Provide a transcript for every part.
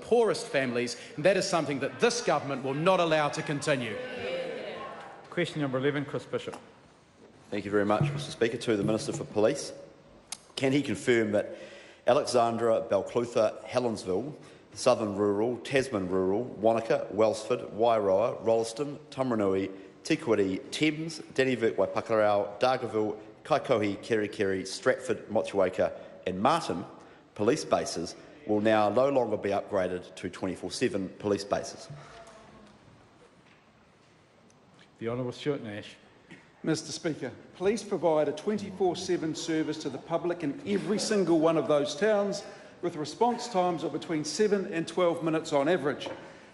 poorest families, and that is something that this government will not allow to continue. Question number 11, Chris Bishop. Thank you very much, Mr Speaker. To the Minister for Police. Can he confirm that Alexandra, Balclutha, Helensville, Southern Rural, Tasman Rural, Wanaka, Welsford, Wairoa, Rolleston, Tamaranui, Tikwiti, Thames, Dannyville, Waipakarau, Dargaville, Kaikohe, Kerikeri, Stratford, Motueka and Martin police bases will now no longer be upgraded to 24/7 police bases? The Honourable Stuart Nash. Mr Speaker, police provide a 24/7 service to the public in every single one of those towns, with response times of between 7 and 12 minutes on average.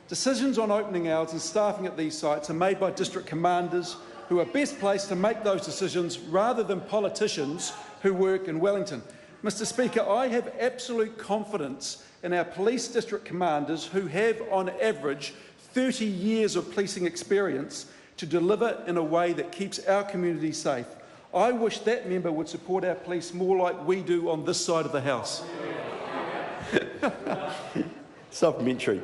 Decisions on opening hours and staffing at these sites are made by district commanders, who are best placed to make those decisions rather than politicians who work in Wellington. Mr Speaker, I have absolute confidence in our police district commanders, who have on average 30 years of policing experience, to deliver in a way that keeps our community safe. I wish that member would support our police more like we do on this side of the House. Supplementary.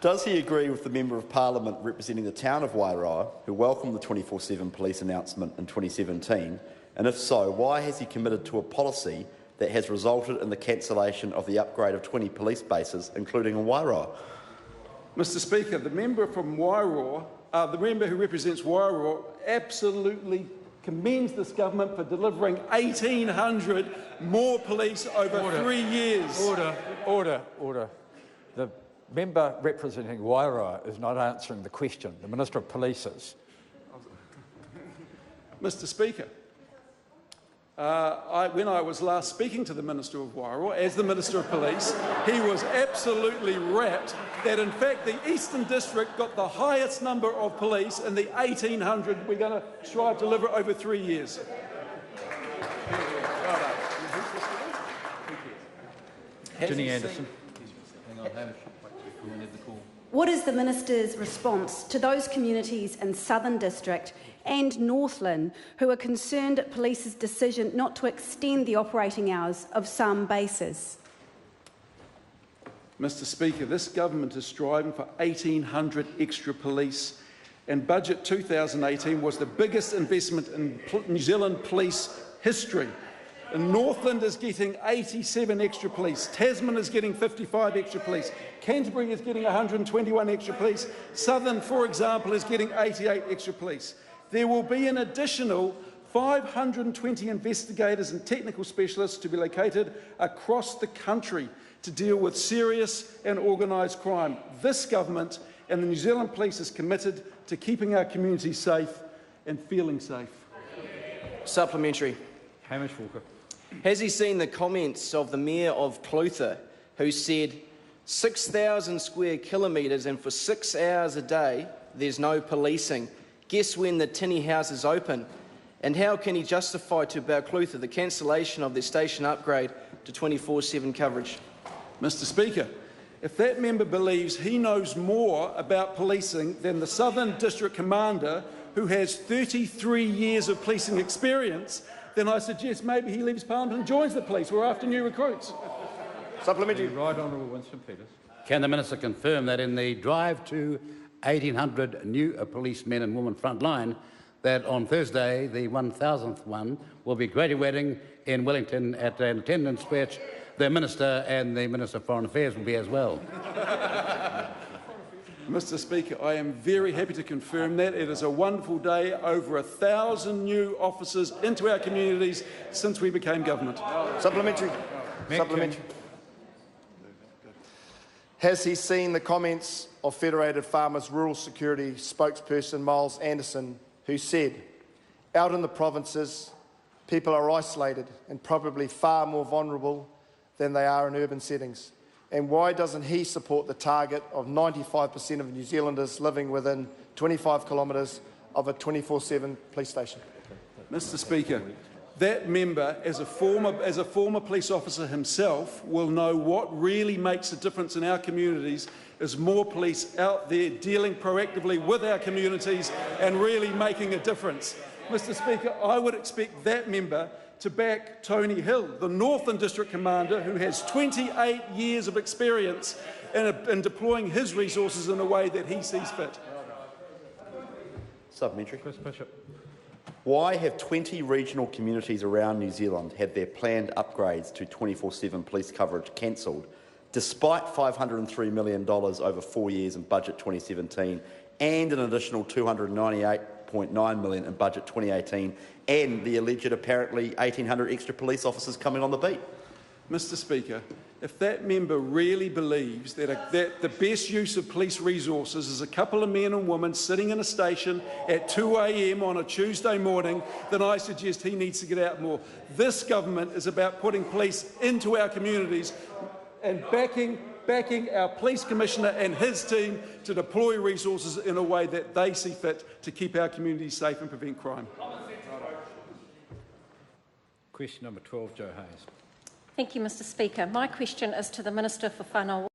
Does he agree with the Member of Parliament representing the town of Wairoa, who welcomed the 24/7 police announcement in 2017? And if so, why has he committed to a policy that has resulted in the cancellation of the upgrade of 20 police bases, including in Wairoa? Mr Speaker, the member from Wairoa, the member who represents Wairoa, absolutely commends this government for delivering 1,800 more police over 3 years. Order. The member representing Wairoa is not answering the question. The Minister of Police is. Mr Speaker, when I was last speaking to the Minister of Wairoa as the Minister of Police, he was absolutely rapt that in fact the Eastern District got the highest number of police in the 1,800 we're going to try to deliver over 3 years. Ginny Andersen. What is the Minister's response to those communities in Southern District and Northland who are concerned at police's decision not to extend the operating hours of some bases? Mr Speaker, this government is striving for 1,800 extra police, and Budget 2018 was the biggest investment in New Zealand police history. And Northland is getting 87 extra police, Tasman is getting 55 extra police, Canterbury is getting 121 extra police, Southern, for example, is getting 88 extra police. There will be an additional 520 investigators and technical specialists to be located across the country to deal with serious and organised crime. This government and the New Zealand Police is committed to keeping our communities safe and feeling safe. Supplementary. Hamish Walker. Has he seen the comments of the Mayor of Clutha, who said 6,000 square kilometres and for 6 hours a day there's no policing? Guess when the tinny houses open? And how can he justify to Balclutha the cancellation of their station upgrade to 24/7 coverage? Mr Speaker, if that member believes he knows more about policing than the Southern District Commander, who has 33 years of policing experience, then I suggest maybe he leaves Parliament and joins the police. We're after new recruits. Supplementary. Right Honourable Winston Peters. Can the Minister confirm that in the drive to 1,800 new policemen and women frontline, that on Thursday, the 1,000th one, will be graduating in Wellington at an attendance which the Minister and the Minister of Foreign Affairs will be as well? Mr Speaker, I am very happy to confirm that. It is a wonderful day, over 1,000 new officers into our communities since we became government. Supplementary. Supplementary. Has he seen the comments of Federated Farmers Rural Security spokesperson Miles Andersen, who said, out in the provinces, people are isolated and probably far more vulnerable than they are in urban settings? And why doesn't he support the target of 95% of New Zealanders living within 25 kilometres of a 24/7 police station? Mr Speaker, that member, as a former police officer himself, will know what really makes a difference in our communities is more police out there dealing proactively with our communities and really making a difference. Mr Speaker, I would expect that member to back Tony Hill, the Northern District Commander, who has 28 years of experience and deploying his resources in a way that he sees fit. Supplementary. Why have 20 regional communities around New Zealand had their planned upgrades to 24/7 police coverage cancelled, despite $503 million over 4 years in budget 2017 and an additional $298.9 million in budget 2018, and the alleged apparently 1,800 extra police officers coming on the beat? Mr Speaker, if that member really believes that the best use of police resources is a couple of men and women sitting in a station at 2 a.m. on a Tuesday morning, then I suggest he needs to get out more. This government is about putting police into our communities and backing our police commissioner and his team to deploy resources in a way that they see fit to keep our communities safe and prevent crime. Question number 12, Joe Hayes. Thank you, Mr Speaker. My question is to the Minister for Whanau